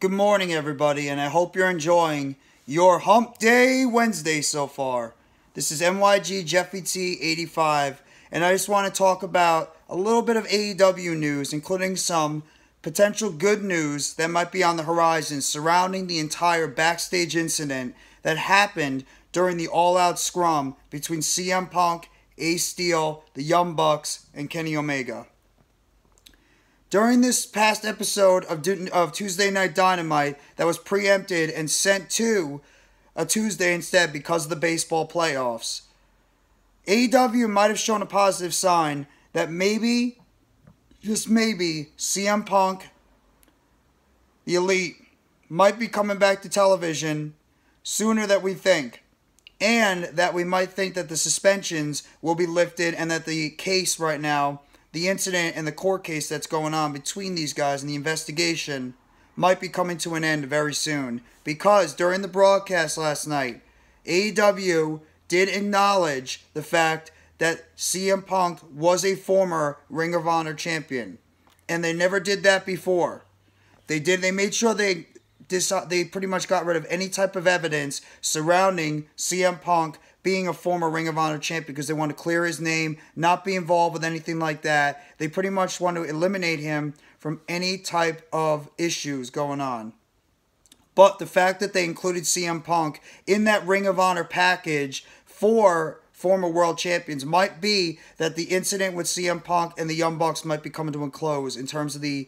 Good morning, everybody, and I hope you're enjoying your Hump Day Wednesday so far. This is MYG Jeffy T 85, and I just want to talk about a little bit of AEW news, including some potential good news that might be on the horizon surrounding the entire backstage incident that happened during the All-Out scrum between CM Punk, Ace Steel, the Young Bucks, and Kenny Omega. During this past episode of Tuesday Night Dynamite that was preempted and sent to a Tuesday instead because of the baseball playoffs, AEW might have shown a positive sign that maybe, just maybe, CM Punk, the Elite, might be coming back to television sooner than we think. And that we might think that the suspensions will be lifted and that the case right now, the incident and the court case that's going on between these guys and the investigation might be coming to an end very soon. Because during the broadcast last night, AEW did acknowledge the fact that CM Punk was a former Ring of Honor champion. And they never did that before. They made sure they pretty much got rid of any type of evidence surrounding CM Punk being a former Ring of Honor champion because they want to clear his name, not be involved with anything like that. They pretty much want to eliminate him from any type of issues going on. But the fact that they included CM Punk in that Ring of Honor package for former world champions might be that the incident with CM Punk and the Young Bucks might be coming to a close in terms of the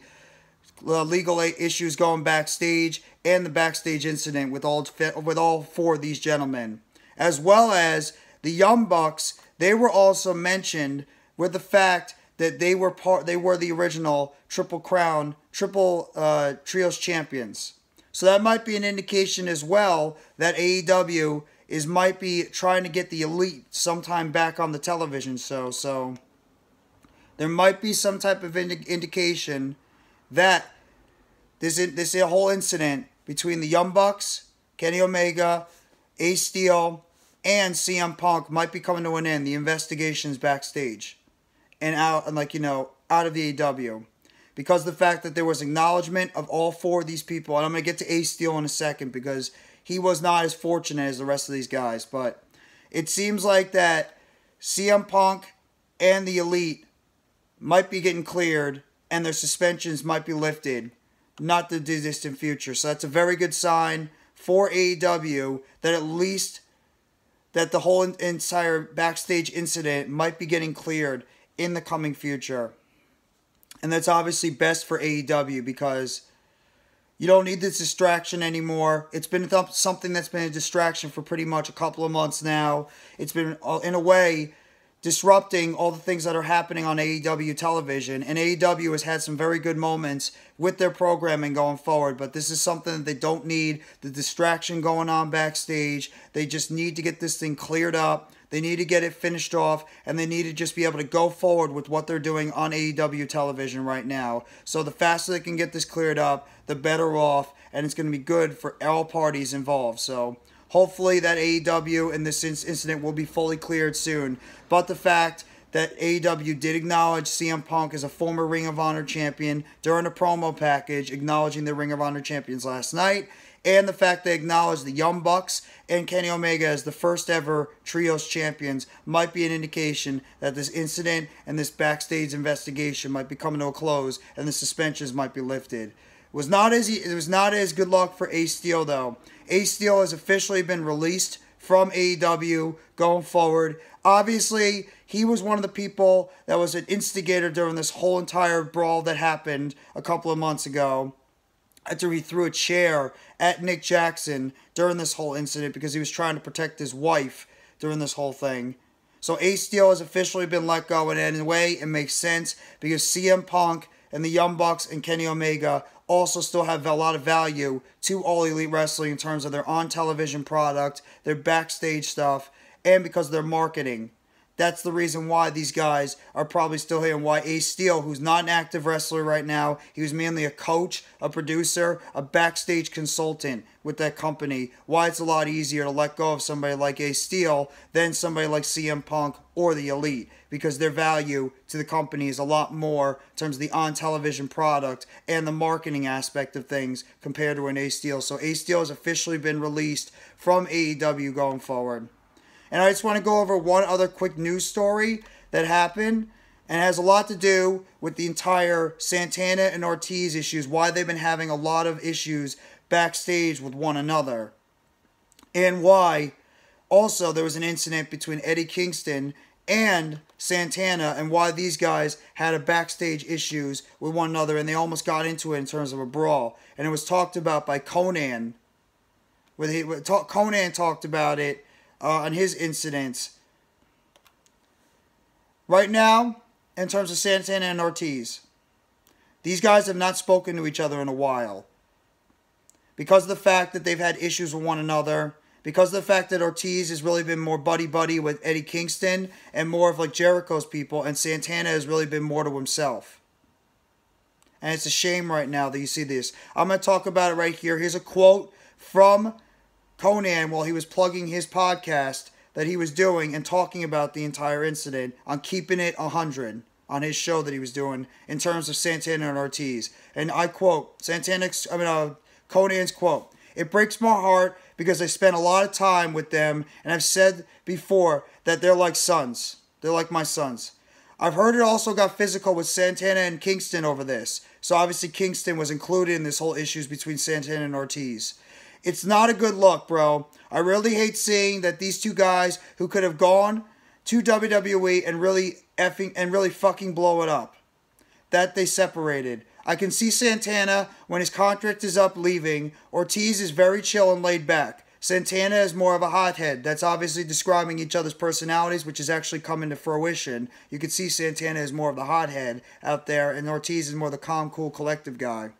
legal issues going backstage and the backstage incident with all four of these gentlemen. As well as the Young Bucks, they were also mentioned with the fact that they were the original Triple Trios champions. So that might be an indication as well that AEW might be trying to get the Elite sometime back on the television show. So there might be some type of indication that this whole incident between the Young Bucks, Kenny Omega, Ace Steel, and CM Punk might be coming to an end. The investigations backstage and out of the AEW, because of the fact that there was acknowledgement of all four of these people. And I'm gonna get to Ace Steel in a second because he was not as fortunate as the rest of these guys. But it seems like that CM Punk and the Elite might be getting cleared and their suspensions might be lifted, not the distant future. So that's a very good sign for AEW that at least that the whole entire backstage incident might be getting cleared in the coming future. And that's obviously best for AEW because you don't need this distraction anymore. It's been something that's been a distraction for pretty much a couple of months now. It's been, in a way, disrupting all the things that are happening on AEW television. And AEW has had some very good moments with their programming going forward. But this is something that they don't need the distraction going on backstage. They just need to get this thing cleared up. They need to get it finished off. And they need to just be able to go forward with what they're doing on AEW television right now. So the faster they can get this cleared up, the better off. And it's going to be good for all parties involved. So hopefully that AEW and this incident will be fully cleared soon. But the fact that AEW did acknowledge CM Punk as a former Ring of Honor champion during a promo package, acknowledging the Ring of Honor champions last night, and the fact they acknowledged the Young Bucks and Kenny Omega as the first ever Trios champions might be an indication that this incident and this backstage investigation might be coming to a close and the suspensions might be lifted. It was not as good luck for Ace Steel though. Ace Steel has officially been released from AEW going forward. Obviously, he was one of the people that was an instigator during this whole entire brawl that happened a couple of months ago after he threw a chair at Nick Jackson during this whole incident because he was trying to protect his wife during this whole thing. So Ace Steel has officially been let go, and in a way, it makes sense because CM Punk and the Young Bucks and Kenny Omega also still have a lot of value to All Elite Wrestling in terms of their on-television product, their backstage stuff, and because of their marketing. That's the reason why these guys are probably still here, and why Ace Steel, who's not an active wrestler right now, he was mainly a coach, a producer, a backstage consultant with that company, why it's a lot easier to let go of somebody like Ace Steel than somebody like CM Punk or the Elite, because their value to the company is a lot more in terms of the on-television product and the marketing aspect of things compared to an Ace Steel. So Ace Steel has officially been released from AEW going forward. And I just want to go over one other quick news story that happened, and it has a lot to do with the entire Santana and Ortiz issues, why they've been having a lot of issues backstage with one another, and why also there was an incident between Eddie Kingston and Santana, and why these guys had a backstage issues with one another, and they almost got into it in terms of a brawl. And it was talked about by Konnan. Konnan talked about it on his incidents. Right now, in terms of Santana and Ortiz, these guys have not spoken to each other in a while. Because of the fact that they've had issues with one another, because of the fact that Ortiz has really been more buddy-buddy with Eddie Kingston and more of like Jericho's people, and Santana has really been more to himself. And it's a shame right now that you see this. I'm going to talk about it right here. Here's a quote from Konnan while he was plugging his podcast that he was doing and talking about the entire incident on Keeping It 100 on his show that he was doing in terms of Santana and Ortiz. And I quote, Konnan's quote, "It breaks my heart because I spent a lot of time with them, and I've said before that they're like sons. They're like my sons. I've heard it also got physical with Santana and Kingston over this." So obviously Kingston was included in this whole issues between Santana and Ortiz. "It's not a good look, bro. I really hate seeing that these two guys who could have gone to WWE and really fucking blow it up, that they separated. I can see Santana, when his contract is up, leaving. Ortiz is very chill and laid back. Santana is more of a hothead." That's obviously describing each other's personalities, which is actually coming to fruition. You can see Santana is more of the hothead out there, and Ortiz is more the calm, cool, collective guy.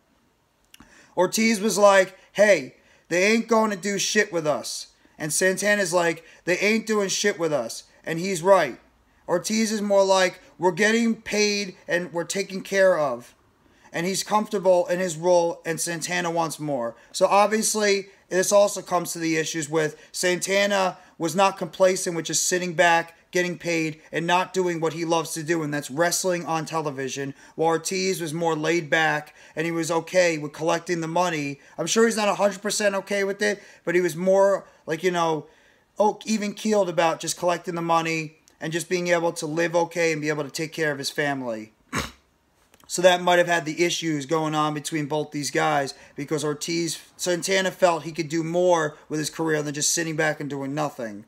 Ortiz was like, "Hey, they ain't going to do shit with us." And Santana's like, "They ain't doing shit with us." And he's right. Ortiz is more like, "We're getting paid and we're taken care of." And he's comfortable in his role, and Santana wants more. So obviously, this also comes to the issues with Santana was not complacent with just sitting back, getting paid, and not doing what he loves to do, and that's wrestling on television, while Ortiz was more laid back, and he was okay with collecting the money. I'm sure he's not 100% okay with it, but he was more, like, even-keeled about just collecting the money and just being able to live okay and be able to take care of his family. So that might have had the issues going on between both these guys, because Santana felt he could do more with his career than just sitting back and doing nothing.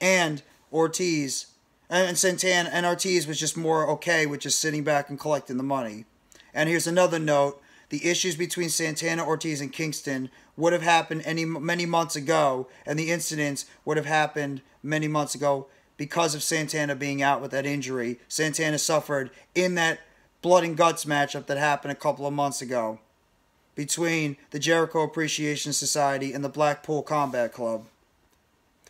And Ortiz was just more okay with just sitting back and collecting the money. And here's another note. The issues between Santana, Ortiz, and Kingston would have happened many months ago, and the incidents would have happened many months ago because of Santana being out with that injury. Santana suffered in that blood and guts matchup that happened a couple of months ago between the Jericho Appreciation Society and the Blackpool Combat Club.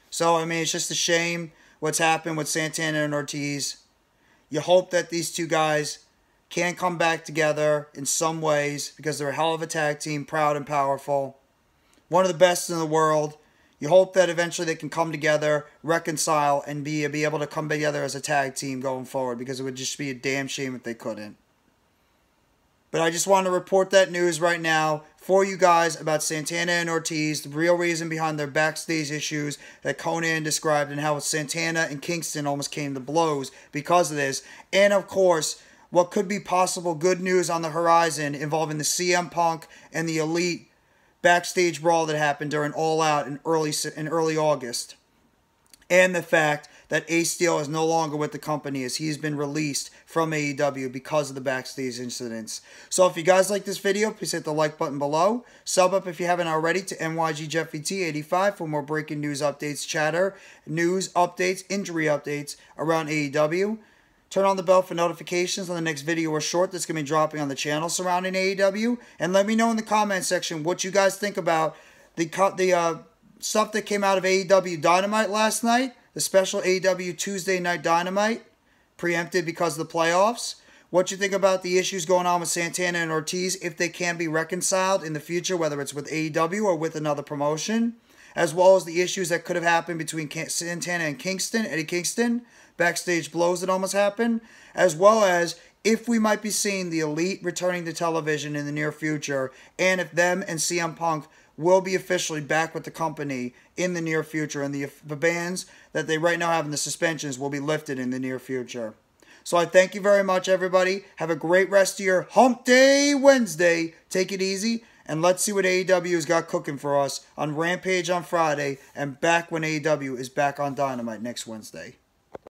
So, it's just a shame what's happened with Santana and Ortiz. You hope that these two guys can come back together in some ways, because they're a hell of a tag team, proud and powerful. One of the best in the world. You hope that eventually they can come together, reconcile, and be able to come together as a tag team going forward, because it would just be a damn shame if they couldn't. But I just want to report that news right now for you guys about Santana and Ortiz, the real reason behind their backstage issues that Konnan described, and how Santana and Kingston almost came to blows because of this. And of course, what could be possible good news on the horizon involving the CM Punk and the Elite backstage brawl that happened during All Out in early August. And the fact that Ace Steel is no longer with the company, as he's been released from AEW because of the backstage incidents. So if you guys like this video, please hit the like button below. Sub up if you haven't already to NYGJeffyT85 for more breaking news updates, chatter, news updates, injury updates around AEW. Turn on the bell for notifications on the next video or short that's going to be dropping on the channel surrounding AEW. And let me know in the comment section what you guys think about the stuff that came out of AEW Dynamite last night, the special AEW Tuesday Night Dynamite, preempted because of the playoffs. What you think about the issues going on with Santana and Ortiz, if they can be reconciled in the future, whether it's with AEW or with another promotion, as well as the issues that could have happened between Santana and Kingston, Eddie Kingston, backstage blows that almost happened, as well as if we might be seeing the Elite returning to television in the near future, and if them and CM Punk will be officially back with the company in the near future, and the bans that they right now have in the suspensions will be lifted in the near future. So I thank you very much, everybody. Have a great rest of your Hump Day Wednesday. Take it easy, and let's see what AEW has got cooking for us on Rampage on Friday, and back when AEW is back on Dynamite next Wednesday.